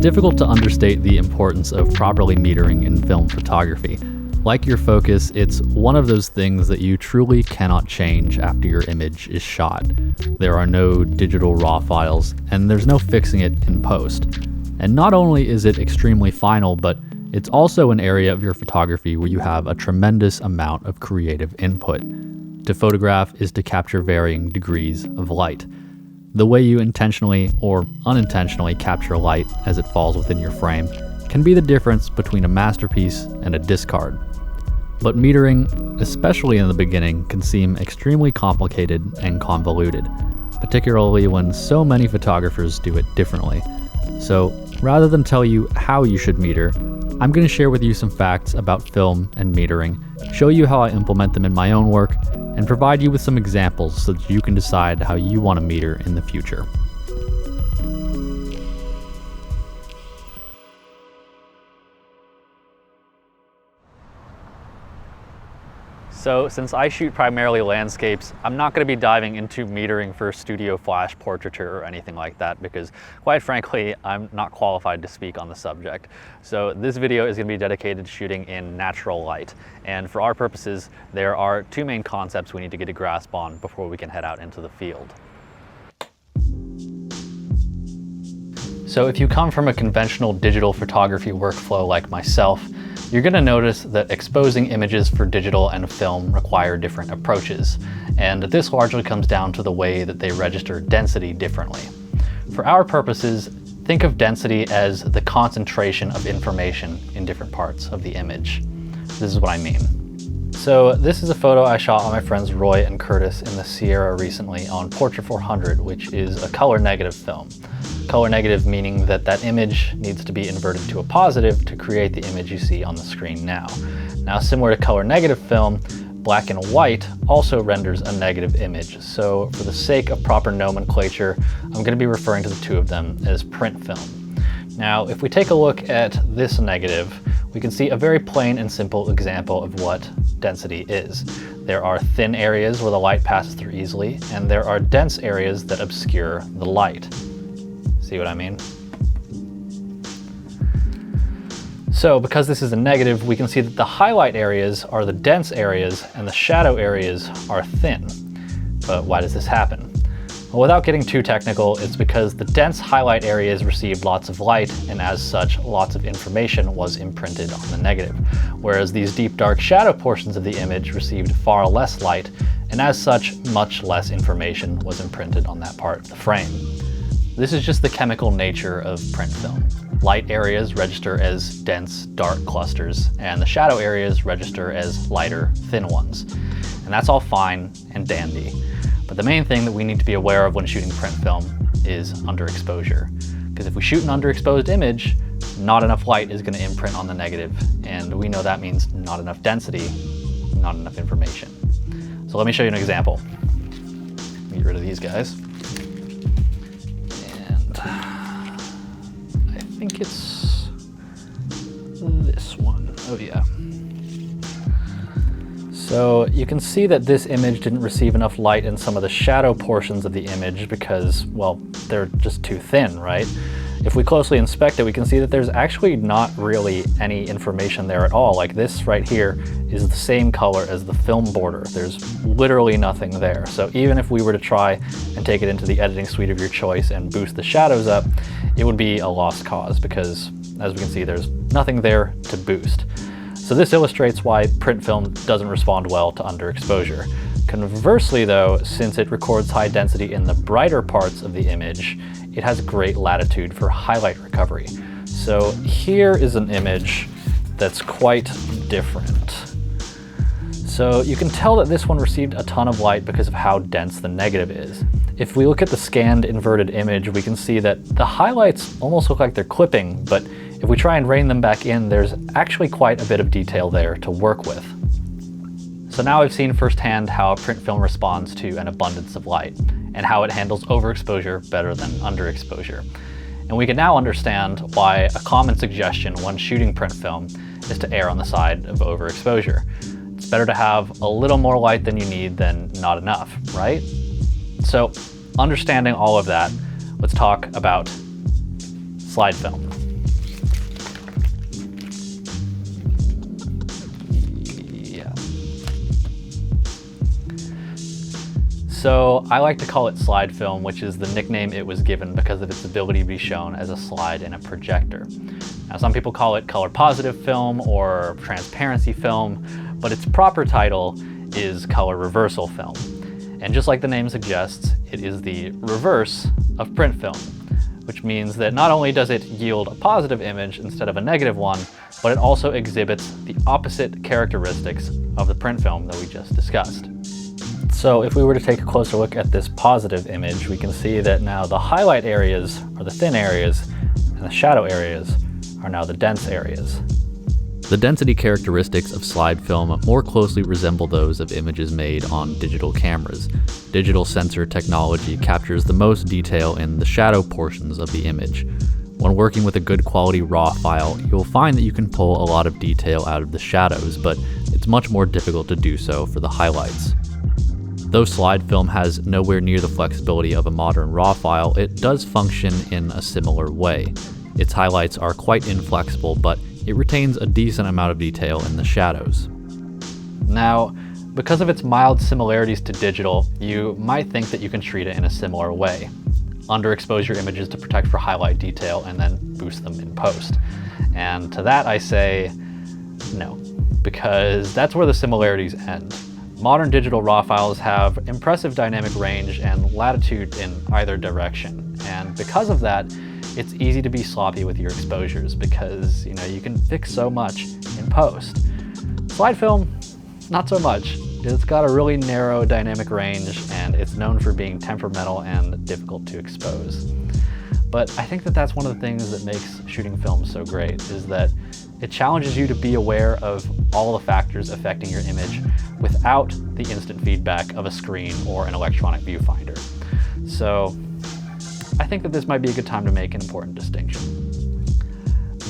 difficult to understate the importance of properly metering in film photography. Like your focus, it's one of those things that you truly cannot change after your image is shot. There are no digital raw files, and there's no fixing it in post. And not only is it extremely final, but it's also an area of your photography where you have a tremendous amount of creative input. To photograph is to capture varying degrees of light. The way you intentionally or unintentionally capture light as it falls within your frame can be the difference between a masterpiece and a discard. But metering, especially in the beginning, can seem extremely complicated and convoluted, particularly when so many photographers do it differently. So rather than tell you how you should meter, I'm going to share with you some facts about film and metering, show you how I implement them in my own work, and provide you with some examples so that you can decide how you want to meter in the future. So since I shoot primarily landscapes, I'm not going to be diving into metering for studio flash portraiture or anything like that because, quite frankly, I'm not qualified to speak on the subject. So this video is going to be dedicated to shooting in natural light. And for our purposes, there are two main concepts we need to get a grasp on before we can head out into the field. So if you come from a conventional digital photography workflow like myself, you're going to notice that exposing images for digital and film require different approaches, and this largely comes down to the way that they register density differently. For our purposes, think of density as the concentration of information in different parts of the image. This is what I mean. So this is a photo I shot on my friends Roy and Curtis in the Sierra recently on Portrait 400, which is a color negative film. Color negative meaning that that image needs to be inverted to a positive to create the image you see on the screen now. Now, similar to color negative film, black and white also renders a negative image. So for the sake of proper nomenclature, I'm going to be referring to the two of them as print film. Now, if we take a look at this negative, we can see a very plain and simple example of what density is. There are thin areas where the light passes through easily, and there are dense areas that obscure the light. See what I mean? So because this is a negative, we can see that the highlight areas are the dense areas and the shadow areas are thin. But why does this happen? Well, without getting too technical, it's because the dense highlight areas received lots of light, and as such, lots of information was imprinted on the negative. Whereas these deep dark shadow portions of the image received far less light, and as such, much less information was imprinted on that part of the frame. This is just the chemical nature of print film. Light areas register as dense, dark clusters, and the shadow areas register as lighter, thin ones. And that's all fine and dandy. But the main thing that we need to be aware of when shooting print film is underexposure. Because if we shoot an underexposed image, not enough light is going to imprint on the negative, and we know that means not enough density, not enough information. So let me show you an example. Get rid of these guys. I think it's this one. Oh yeah. So you can see that this image didn't receive enough light in some of the shadow portions of the image because, well, they're just too thin, right? If we closely inspect it, we can see that there's actually not really any information there at all. Like this right here is the same color as the film border. There's literally nothing there. So even if we were to try and take it into the editing suite of your choice and boost the shadows up, it would be a lost cause because, as we can see, there's nothing there to boost. So this illustrates why print film doesn't respond well to underexposure. Conversely though, since it records high density in the brighter parts of the image, it has great latitude for highlight recovery. So here is an image that's quite different. So you can tell that this one received a ton of light because of how dense the negative is. If we look at the scanned inverted image, we can see that the highlights almost look like they're clipping, but if we try and rein them back in, there's actually quite a bit of detail there to work with. So now I've seen firsthand how print film responds to an abundance of light and how it handles overexposure better than underexposure. And we can now understand why a common suggestion when shooting print film is to err on the side of overexposure. It's better to have a little more light than you need than not enough, right? So understanding all of that, let's talk about slide film. So I like to call it slide film, which is the nickname it was given because of its ability to be shown as a slide in a projector. Now, some people call it color positive film or transparency film, but its proper title is color reversal film. And just like the name suggests, it is the reverse of print film, which means that not only does it yield a positive image instead of a negative one, but it also exhibits the opposite characteristics of the print film that we just discussed. So if we were to take a closer look at this positive image, we can see that now the highlight areas are the thin areas, and the shadow areas are now the dense areas. The density characteristics of slide film more closely resemble those of images made on digital cameras. Digital sensor technology captures the most detail in the shadow portions of the image. When working with a good quality RAW file, you'll find that you can pull a lot of detail out of the shadows, but it's much more difficult to do so for the highlights. Though slide film has nowhere near the flexibility of a modern RAW file, it does function in a similar way. Its highlights are quite inflexible, but it retains a decent amount of detail in the shadows. Now, because of its mild similarities to digital, you might think that you can treat it in a similar way. Underexpose your images to protect for highlight detail and then boost them in post. And to that I say, no, because that's where the similarities end. Modern digital RAW files have impressive dynamic range and latitude in either direction. And because of that, it's easy to be sloppy with your exposures because, you can fix so much in post. Slide film, not so much. It's got a really narrow dynamic range and it's known for being temperamental and difficult to expose. But I think that that's one of the things that makes shooting film so great, is that it challenges you to be aware of all the factors affecting your image without the instant feedback of a screen or an electronic viewfinder. So I think that this might be a good time to make an important distinction.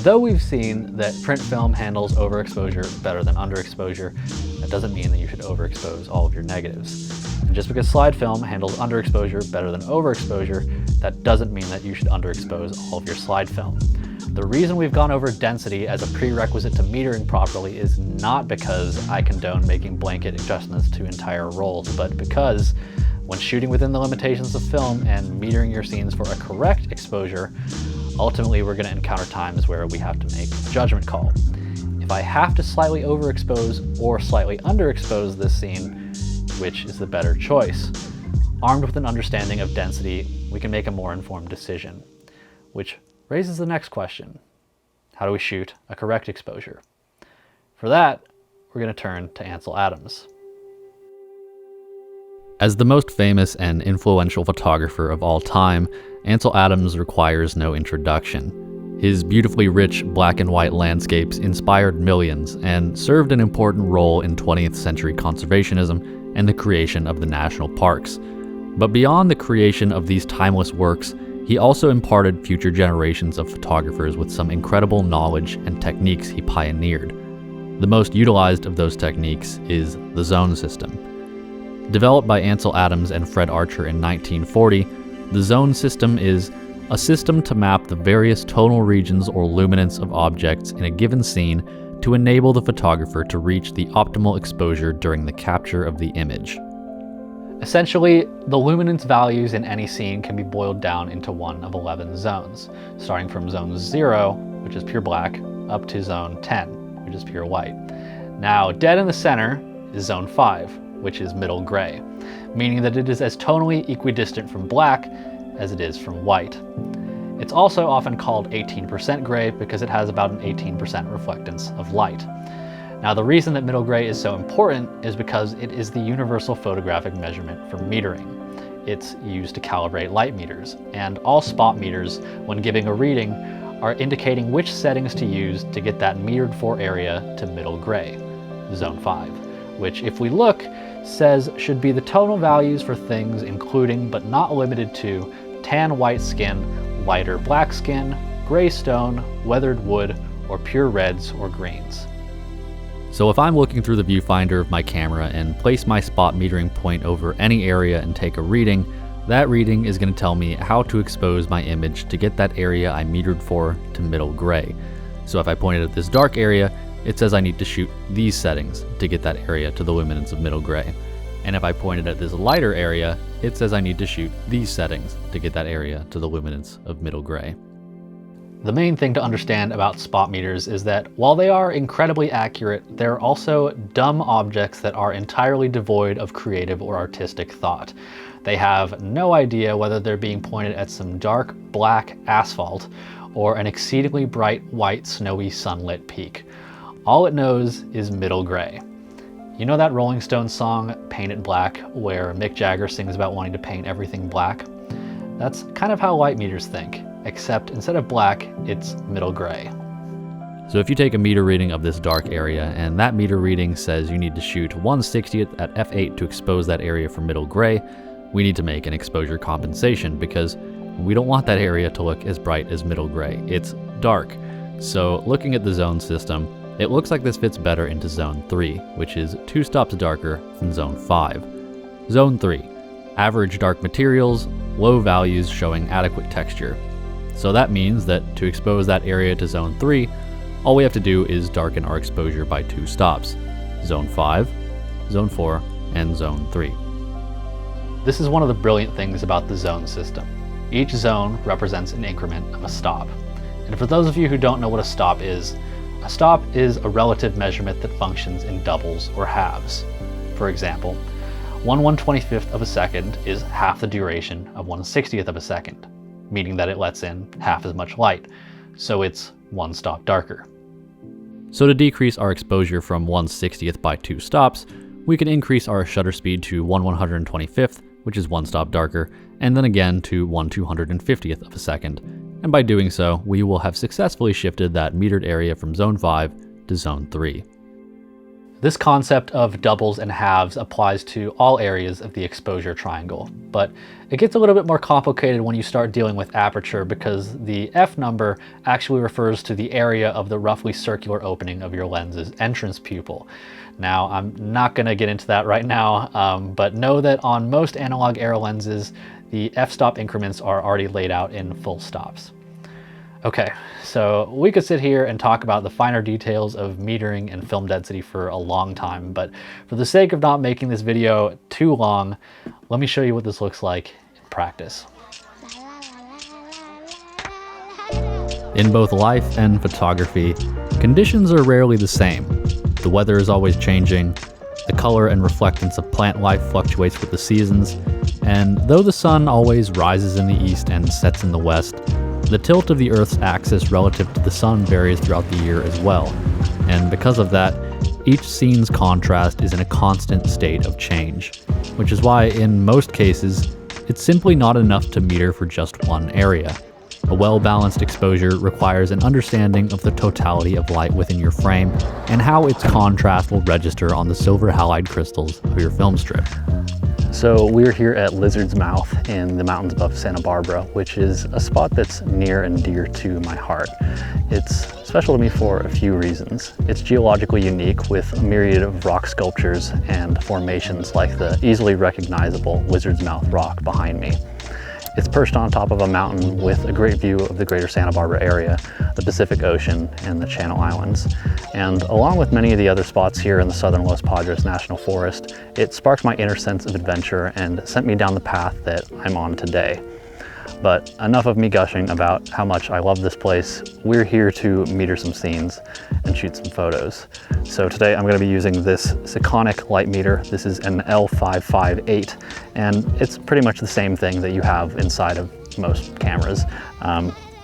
Though we've seen that print film handles overexposure better than underexposure, that doesn't mean that you should overexpose all of your negatives. And just because slide film handles underexposure better than overexposure, that doesn't mean that you should underexpose all of your slide film. The reason we've gone over density as a prerequisite to metering properly is not because I condone making blanket adjustments to entire rolls, but because when shooting within the limitations of film and metering your scenes for a correct exposure, ultimately we're going to encounter times where we have to make a judgment call. If I have to slightly overexpose or slightly underexpose this scene, which is the better choice? Armed with an understanding of density, we can make a more informed decision, which raises the next question. How do we shoot a correct exposure? For that, we're going to turn to Ansel Adams. As the most famous and influential photographer of all time, Ansel Adams requires no introduction. His beautifully rich black and white landscapes inspired millions and served an important role in 20th century conservationism and the creation of the national parks. But beyond the creation of these timeless works, he also imparted future generations of photographers with some incredible knowledge and techniques he pioneered. The most utilized of those techniques is the zone system. Developed by Ansel Adams and Fred Archer in 1940, the zone system is a system to map the various tonal regions or luminance of objects in a given scene to enable the photographer to reach the optimal exposure during the capture of the image. Essentially, the luminance values in any scene can be boiled down into one of 11 zones, starting from zone 0, which is pure black, up to zone 10, which is pure white. Now, dead in the center is zone 5, which is middle gray, meaning that it is as tonally equidistant from black as it is from white. It's also often called 18% gray because it has about an 18% reflectance of light. Now, the reason that middle gray is so important is because it is the universal photographic measurement for metering. It's used to calibrate light meters, and all spot meters, when giving a reading, are indicating which settings to use to get that metered for area to middle gray, zone 5, which, if we look, says should be the tonal values for things including but not limited to tan white skin, lighter black skin, gray stone, weathered wood, or pure reds or greens. So if I'm looking through the viewfinder of my camera and place my spot metering point over any area and take a reading, that reading is going to tell me how to expose my image to get that area I metered for to middle gray. So if I pointed at this dark area, it says I need to shoot these settings to get that area to the luminance of middle gray. And if I pointed at this lighter area, it says I need to shoot these settings to get that area to the luminance of middle gray. The main thing to understand about spot meters is that while they are incredibly accurate, they're also dumb objects that are entirely devoid of creative or artistic thought. They have no idea whether they're being pointed at some dark black asphalt or an exceedingly bright white snowy sunlit peak. All it knows is middle gray. You know that Rolling Stones song, Paint It Black, where Mick Jagger sings about wanting to paint everything black? That's kind of how light meters think, except instead of black, it's middle gray. So if you take a meter reading of this dark area, and that meter reading says you need to shoot 1/60th at f8 to expose that area for middle gray, we need to make an exposure compensation because we don't want that area to look as bright as middle gray. It's dark. So looking at the zone system, it looks like this fits better into Zone 3, which is 2 stops darker than Zone 5. Zone 3, average dark materials, low values showing adequate texture. So that means that to expose that area to Zone 3, all we have to do is darken our exposure by 2 stops. Zone 5, Zone 4, and Zone 3. This is one of the brilliant things about the zone system. Each zone represents an increment of a stop. And for those of you who don't know what a stop is a relative measurement that functions in doubles or halves. For example, 1/125th of a second is half the duration of 1/60th of a second, meaning that it lets in half as much light, so it's 1 stop darker. So to decrease our exposure from 1/60th by 2 stops, we can increase our shutter speed to 1/125th, which is 1 stop darker, and then again to 1/250th of a second. And by doing so, we will have successfully shifted that metered area from Zone 5 to Zone 3. This concept of doubles and halves applies to all areas of the exposure triangle, but it gets a little bit more complicated when you start dealing with aperture because the F number actually refers to the area of the roughly circular opening of your lens's entrance pupil. Now, I'm not going to get into that right now, but know that on most analog era lenses, the f-stop increments are already laid out in full stops. Okay, so we could sit here and talk about the finer details of metering and film density for a long time, but for the sake of not making this video too long, let me show you what this looks like in practice. In both life and photography, conditions are rarely the same. The weather is always changing, the color and reflectance of plant life fluctuates with the seasons, and though the sun always rises in the east and sets in the west, the tilt of the Earth's axis relative to the sun varies throughout the year as well. And because of that, each scene's contrast is in a constant state of change, which is why in most cases, it's simply not enough to meter for just one area. A well-balanced exposure requires an understanding of the totality of light within your frame and how its contrast will register on the silver halide crystals of your film strip. So we're here at Lizard's Mouth in the mountains above Santa Barbara, which is a spot that's near and dear to my heart. It's special to me for a few reasons. It's geologically unique with a myriad of rock sculptures and formations like the easily recognizable Lizard's Mouth rock behind me. It's perched on top of a mountain with a great view of the greater Santa Barbara area, the Pacific Ocean, and the Channel Islands. And along with many of the other spots here in the southern Los Padres National Forest, it sparked my inner sense of adventure and sent me down the path that I'm on today. But enough of me gushing about how much I love this place. We're here to meter some scenes and shoot some photos. So today I'm going to be using this Sekonic light meter. This is an L558, and it's pretty much the same thing that you have inside of most cameras.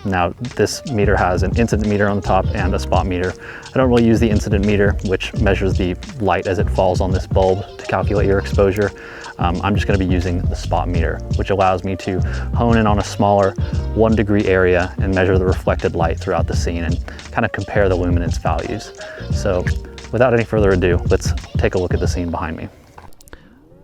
Now this meter has an incident meter on the top and a spot meter. I don't really use the incident meter, which measures the light as it falls on this bulb to calculate your exposure. I'm just going to be using the spot meter, which allows me to hone in on a smaller 1 degree area and measure the reflected light throughout the scene and kind of compare the luminance values. So without any further ado, let's take a look at the scene behind me.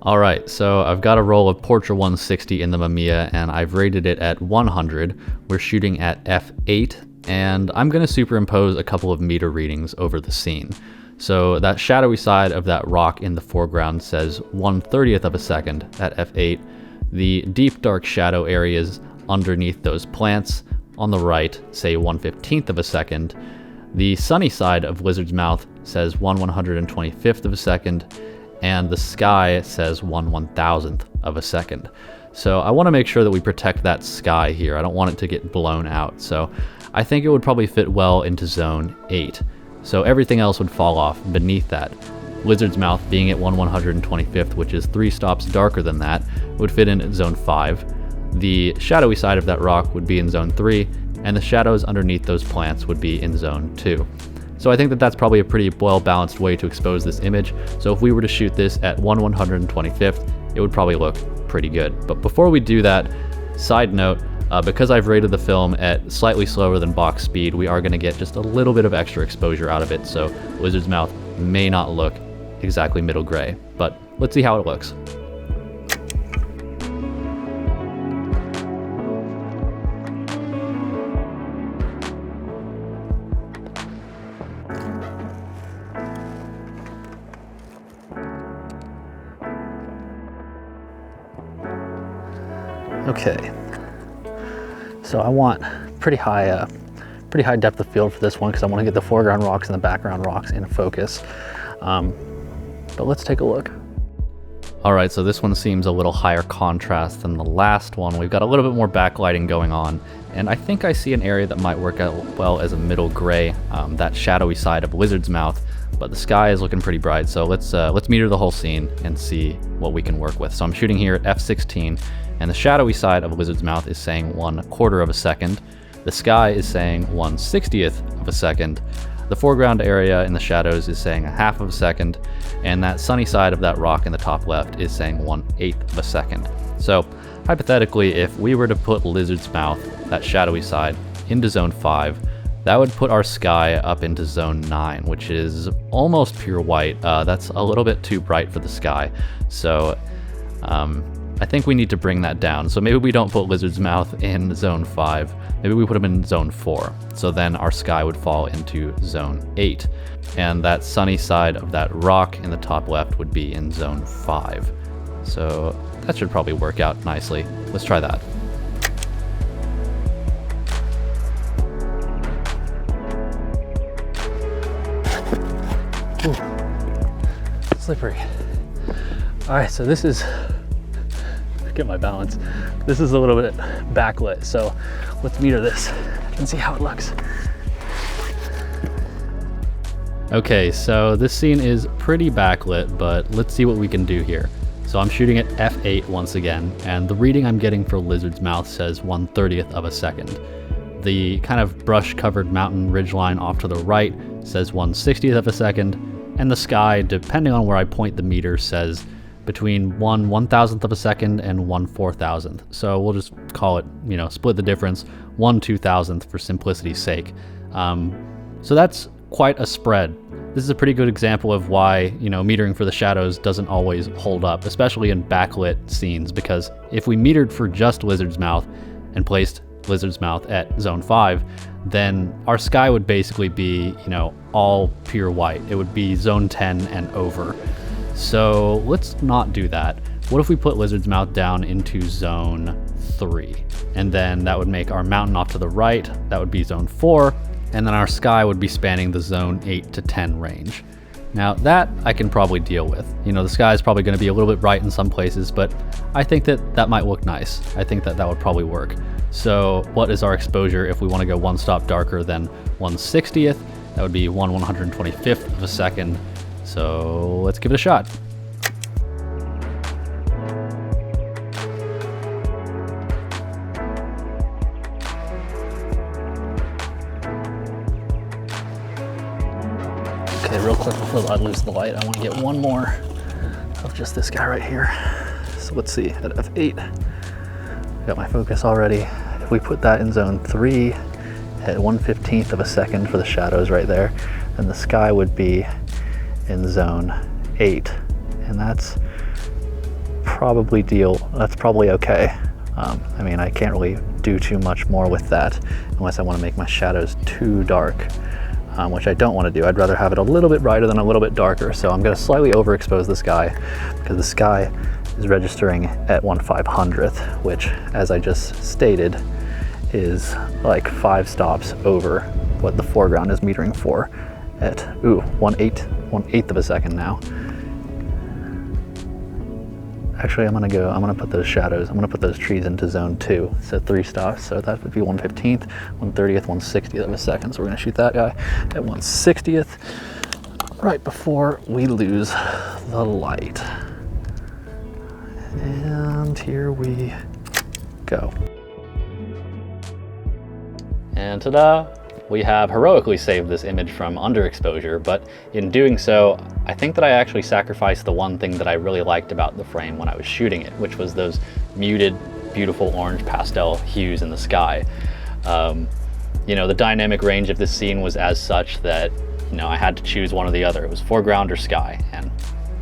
All right, so I've got a roll of Portra 160 in the Mamiya and I've rated it at 100. We're shooting at f8 and I'm going to superimpose a couple of meter readings over the scene. So that shadowy side of that rock in the foreground says 1/30th of a second at f8. The deep dark shadow areas underneath those plants on the right say 1/15th of a second. The sunny side of Lizard's Mouth says 1/125th of a second. and the sky says 1/1000th of a second. So I want to make sure that we protect that sky here. I don't want it to get blown out. So I think it would probably fit well into zone 8. So everything else would fall off beneath that. Lizard's Mouth being at 1/125th, which is 3 stops darker than that, would fit in at zone 5. The shadowy side of that rock would be in zone 3, and the shadows underneath those plants would be in zone 2. So I think that that's probably a pretty well-balanced way to expose this image. So if we were to shoot this at 1/125th, it would probably look pretty good. But before we do that, side note, because I've rated the film at slightly slower than box speed, we are going to get just a little bit of extra exposure out of it. So Lizard's Mouth may not look exactly middle gray, but let's see how it looks. Okay, so I want pretty high depth of field for this one because I want to get the foreground rocks and the background rocks in focus. But let's take a look. All right, so this one seems a little higher contrast than the last one. We've got a little bit more backlighting going on, and I think I see an area that might work out well as a middle gray, that shadowy side of Lizard's Mouth, but the sky is looking pretty bright. So let's meter the whole scene and see what we can work with. So I'm shooting here at f16, and the shadowy side of Lizard's Mouth is saying 1/4 of a second. The sky is saying 1/60th of a second. The foreground area in the shadows is saying 1/2 of a second, and that sunny side of that rock in the top left is saying 1/8 of a second. So hypothetically, if we were to put Lizard's Mouth, that shadowy side, into zone 5, that would put our sky up into zone 9, which is almost pure white. That's a little bit too bright for the sky. So I think we need to bring that down. So maybe we don't put Lizard's Mouth in zone 5. Maybe we put him in zone 4. So then our sky would fall into zone 8. And that sunny side of that rock in the top left would be in zone 5. So that should probably work out nicely. Let's try that. Ooh, slippery. All right, so this is, get my balance. This is a little bit backlit, so let's meter this and see how it looks. Okay, so this scene is pretty backlit, but let's see what we can do here. So I'm shooting at f8 once again, and the reading I'm getting for Lizard's Mouth says 1/30th of a second. The kind of brush-covered mountain ridgeline off to the right says 1/60th of a second, and the sky, depending on where I point the meter, says between 1/1000th of a second and 1/4000th. So we'll just call it, split the difference, 1/2000th for simplicity's sake. So that's quite a spread. This is a pretty good example of why, metering for the shadows doesn't always hold up, especially in backlit scenes, because if we metered for just Lizard's Mouth and placed Lizard's Mouth at zone 5, then our sky would basically be, all pure white. It would be zone 10 and over. So let's not do that. What if we put Lizard's Mouth down into zone 3? And then that would make our mountain off to the right, that would be zone 4, and then our sky would be spanning the zone 8 to 10 range. Now that I can probably deal with. The sky is probably going to be a little bit bright in some places, but I think that might look nice. I think that would probably work. So what is our exposure if we want to go one stop darker than 1/60th? That would be 1/125th of a second. So let's give it a shot. Okay, real quick before I lose the light, I want to get one more of just this guy right here. So let's see, at f8, got my focus already. If we put that in zone 3 at 1/15th of a second for the shadows right there, then the sky would be in zone 8, and that's probably okay. I can't really do too much more with that unless I want to make my shadows too dark, which I don't want to do. I'd rather have it a little bit brighter than a little bit darker. So I'm going to slightly overexpose the sky because the sky is registering at 1/500th, which, as I just stated, is like 5 stops over what the foreground is metering for at 1/8th of a second now. 1/8th of a second now. So let's see, at f8, got my focus already. If we put that in zone 3 at 1/15th of a second for the shadows right there, then the sky would be in zone 8. And that's probably okay. I Actually, I'm gonna put those shadows, I'm gonna put those trees into zone 2. So 3 stops, so that would be 1/15th, 1/30th, 1/60th of a second. So we're gonna shoot that guy at 1/60th, right before we lose the light. And here we go. And ta-da! We have heroically saved this image from underexposure, but in doing so, I think that I actually sacrificed the one thing that I really liked about the frame when I was shooting it, which was those muted, beautiful orange pastel hues in the sky. You know, the dynamic range of this scene was as such that, you know, I had to choose one or the other. It was foreground or sky, and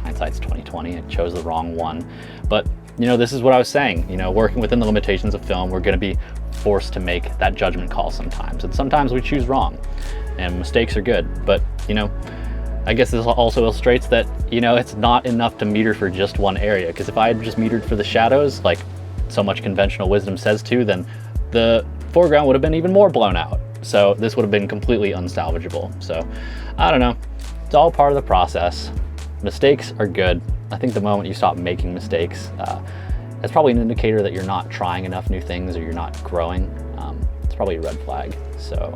hindsight's 20/20, I chose the wrong one. But, you know, this is what I was saying, you know, working within the limitations of film, we're gonna be forced to make that judgment call sometimes, and sometimes we choose wrong, and mistakes are good. But, you know, I guess this also illustrates that, you know, it's not enough to meter for just one area, because if I had just metered for the shadows, like so much conventional wisdom says to, then the foreground would have been even more blown out. So this would have been completely unsalvageable. So I don't know, it's all part of the process. Mistakes are good. I think the moment you stop making mistakes, that's probably an indicator that you're not trying enough new things or you're not growing. It's probably a red flag. So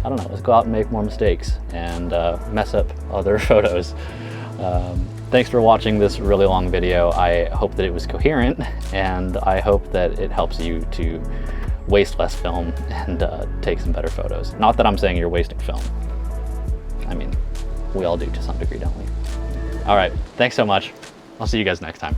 I don't know, let's go out and make more mistakes and mess up other photos. Thanks for watching this really long video. I hope that it was coherent, and I hope that it helps you to waste less film and take some better photos. Not that I'm saying you're wasting film. I mean, we all do to some degree, don't we? All right, thanks so much. I'll see you guys next time.